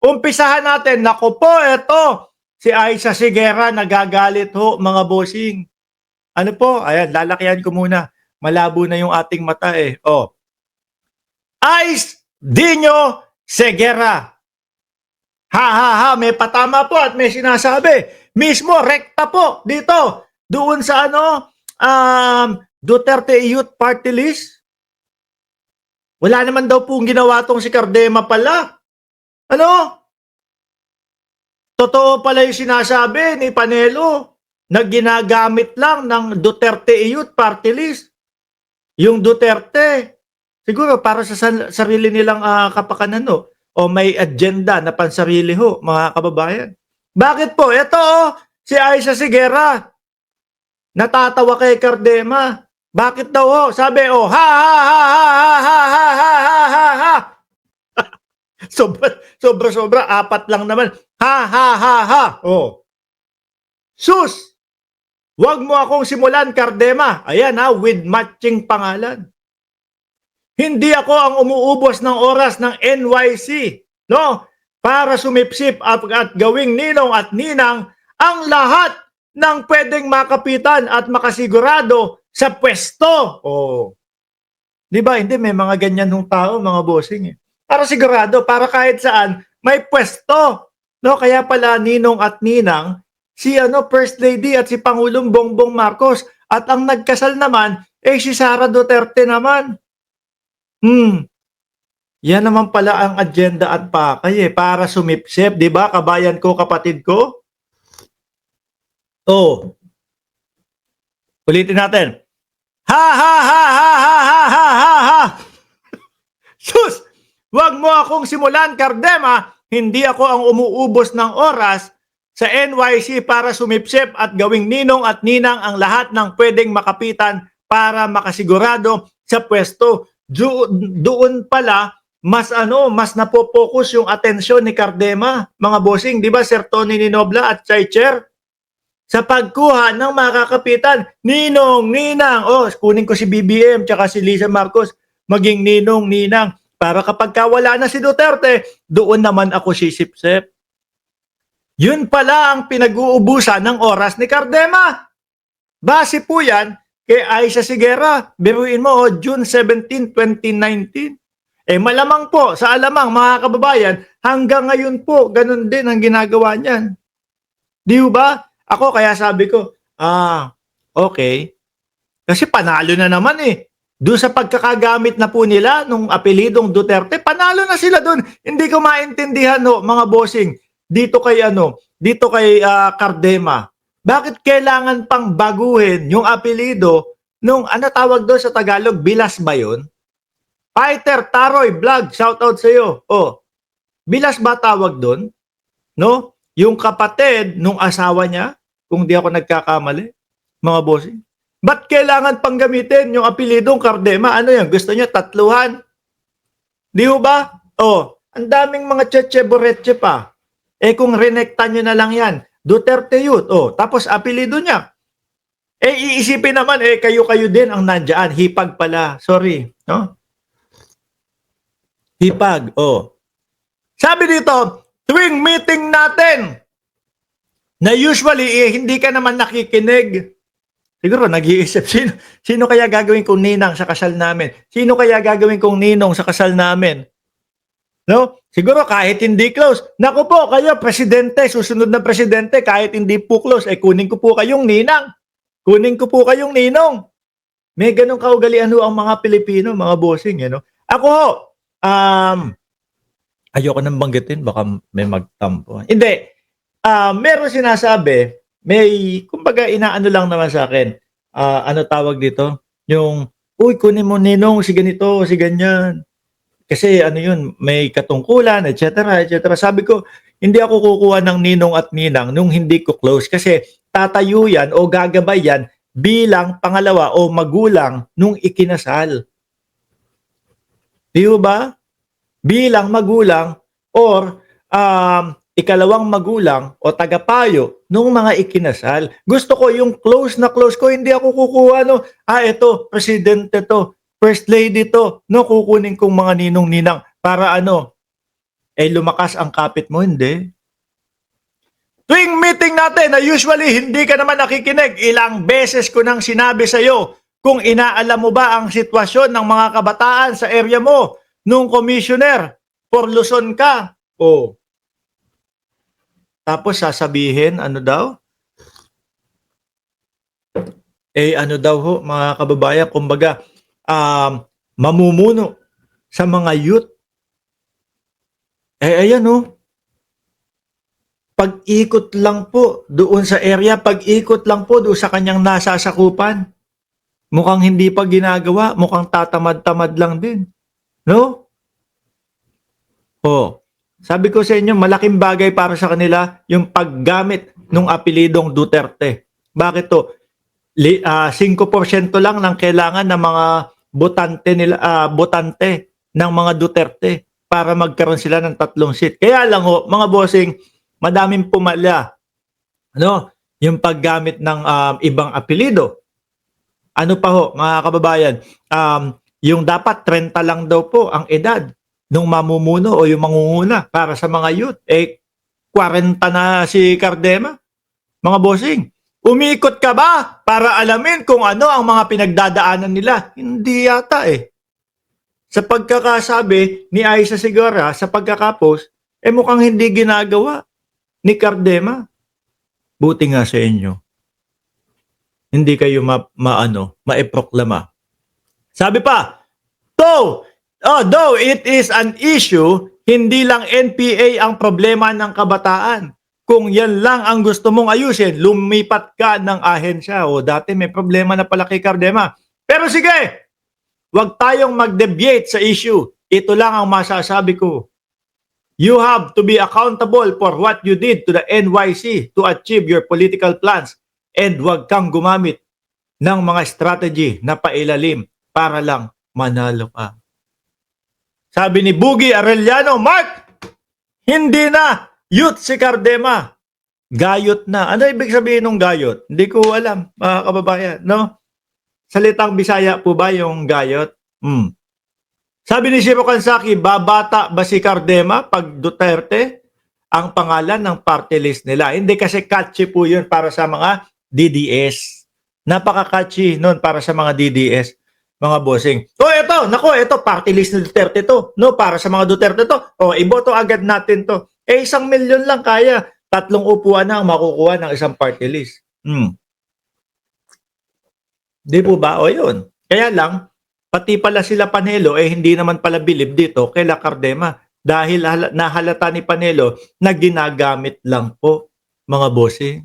Umpisahan natin. Naku po, eto. Si Aisa Sigera nagagalit ho, mga bossing. Ano po? Ayan, lalakihan ko muna. Malabo na yung ating mata eh. Oh. Ais Dino Segera. Ha ha ha, may patama po at may sinasabi. Mismo, rekta po dito. Doon sa Duterte Youth Party List. Wala naman daw pong ginawa tong si Cardema pala. Ano? Totoo pala yung sinasabi ni Panelo na ginagamit lang ng Duterte Youth Party List. Yung Duterte, siguro para sa sarili nilang kapakanan, no? O may agenda na pansarili ho, mga kababayan. Bakit po? Ito si Aisa Sigera, natatawa kay Cardema. Bakit daw ho? Sabi, ha ha ha ha ha ha ha ha ha ha. Sobra, apat lang naman. Ha ha ha ha. Oh. Sus! Huwag mo akong simulan, Cardema. Ayan with matching pangalan. Hindi ako ang umuubos ng oras ng NYC, no? Para sumipsip at gawing ninong at ninang ang lahat ng pwedeng makapitan at makasigurado sa pwesto. Oh. Di ba? Hindi, may mga ganyan ng tao, mga bossing. Para sigurado, para kahit saan, may pwesto. No? Kaya pala ninong at ninang, si First Lady at si Pangulong Bongbong Marcos. At ang nagkasal naman, si Sara Duterte naman. Yan naman pala ang agenda at pakay para sumipsip, di ba? Kabayan ko, kapatid ko. Oh. Ulitin natin. Ha ha ha ha ha ha ha ha ha. Sus! Huwag mo akong simulan, Cardema. Hindi ako ang umuubos ng oras sa NYC para sumipsip at gawing ninong at ninang ang lahat ng pwedeng makapitan para makasigurado sa pwesto. Doon pala mas napopokus yung atensyon ni Cardema, mga bossing, di ba, Sir Tony Ninobla at Chai Chair? Sa pagkuha ng makakapitan, ninong, ninang, kunin ko si BBM tsaka si Lisa Marcos, maging ninong, ninang, para kapag wala na si Duterte, doon naman ako sisipsip. Yun pala ang pinag-uubusan ng oras ni Cardema. Base po yan kay Aisa Sigera. Biruin mo, June 17, 2019. Malamang po, sa alamang mga kababayan, hanggang ngayon po, ganun din ang ginagawa niyan. Di ba? Ako kaya sabi ko, okay. Kasi panalo na naman Doon sa pagkakagamit na po nila nung apelidong Duterte, panalo na sila doon. Hindi ko maintindihan mga bossing. Dito kay Cardema. Bakit kailangan pang baguhin yung apelido nung tawag doon sa Tagalog, Bilas ba yun? Fighter Taroy Vlog, shoutout sa iyo. Bilas ba tawag doon? No? Yung kapatid nung asawa niya, kung di ako nagkakamali, mga bossing. Ba't kailangan pang gamitin yung apelidong Cardema? Ano yan? Gusto niya tatluhan? Di ba? Ang daming mga tsetche-boretche pa. Kung renekta nyo na lang yan, Duterte Youth, tapos apelido niya. Iisipin naman, kayo-kayo din ang nandyan. Hipag pala. Sorry. No? Hipag, Sabi dito, tuwing meeting natin, na usually, hindi ka naman nakikinig. Siguro, nag-iisip, sino kaya gagawin kong ninang sa kasal namin? Sino kaya gagawin kong ninong sa kasal namin? No? Siguro kahit hindi close. Naku po, kayo, presidente, susunod na presidente, kahit hindi po close, kunin ko po kayong ninang. Kunin ko po kayong ninong. May ganong kaugalian ang mga Pilipino, mga bossing. Ako ayoko nang banggitin, baka may magtampo. Hindi. Meron sinasabi, kumbaga inaano lang naman sa akin, ano tawag dito? Yung, kunin mo ninong, si ganito, si ganyan. Kasi yun, may katungkulan, etc. Sabi ko, hindi ako kukuha ng ninong at ninang nung hindi ko close kasi tatayo yan o gagabay yan bilang pangalawa o magulang nung ikinasal. Di ba? Bilang magulang or ikalawang magulang o tagapayo nung mga ikinasal. Gusto ko yung close na close ko, hindi ako kukuha ito, presidente to, first lady to, kukunin kong mga ninong-ninang para lumakas ang kapit mo, hindi. Tuwing meeting natin na usually hindi ka naman nakikinig, ilang beses ko nang sinabi sa iyo kung inaalam mo ba ang sitwasyon ng mga kabataan sa area mo nung commissioner for Luzon ka. Oh. Tapos sasabihin, ano daw? Ano daw ho, mga kababayan, kumbaga, mamumuno sa mga youth. Ayan ho. Pag-ikot lang po doon sa area, pag-ikot lang po doon sa kanyang nasasakupan. Mukhang hindi pa ginagawa, mukhang tatamad-tamad lang din. No? Sabi ko sa inyo, malaking bagay para sa kanila yung paggamit ng apelidong Duterte. Bakit to? 5% lang ng kailangan ng mga botante ng mga Duterte para magkaroon sila ng 3 seat. Kaya lang ho, mga bossing, madaming pumalya. Ano? Yung paggamit ng ibang apelido. Ano pa ho, mga kababayan? Yung dapat 30 lang daw po ang edad nung mamumuno o yung mangunguna para sa mga youth. 40 na si Cardema. Mga bossing, umikot ka ba para alamin kung ano ang mga pinagdadaanan nila? Hindi yata Sa pagkakasabi ni Aisa Sigara, sa pagkakapost, mukhang hindi ginagawa ni Cardema. Buti nga sa inyo. Hindi kayo maiproklama. Sabi pa, though it is an issue, hindi lang NPA ang problema ng kabataan. Kung yan lang ang gusto mong ayusin, lumipat ka ng ahensya. Dati may problema na pala kay Cardema. Pero sige, wag tayong mag-deviate sa issue. Ito lang ang masasabi ko. You have to be accountable for what you did to the NYC to achieve your political plans. And wag kang gumamit ng mga strategy na pailalim para lang manalo ka. Sabi ni Buggy Arellano, Mark, hindi na youth si Cardema. Gayot na. Ano ibig sabihin ng gayot? Hindi ko alam, mga kababayan. No? Salitang Bisaya po ba yung gayot? Sabi ni Shiro Kansaki, babata ba si Cardema pag Duterte ang pangalan ng party list nila? Hindi kasi catchy po yun para sa mga DDS. Napaka-catchy nun para sa mga DDS. Mga bossing. Ito, party list ni Duterte to. No, para sa mga Duterte to. Iboto agad natin to. 1 milyon lang kaya. 3 upuan na ang makukuha ng isang party list. Di po ba? Yun. Kaya lang, pati pala sila Panelo, hindi naman pala bilib dito kay Cardema. Dahil nahalata ni Panelo na ginagamit lang po, mga bossing.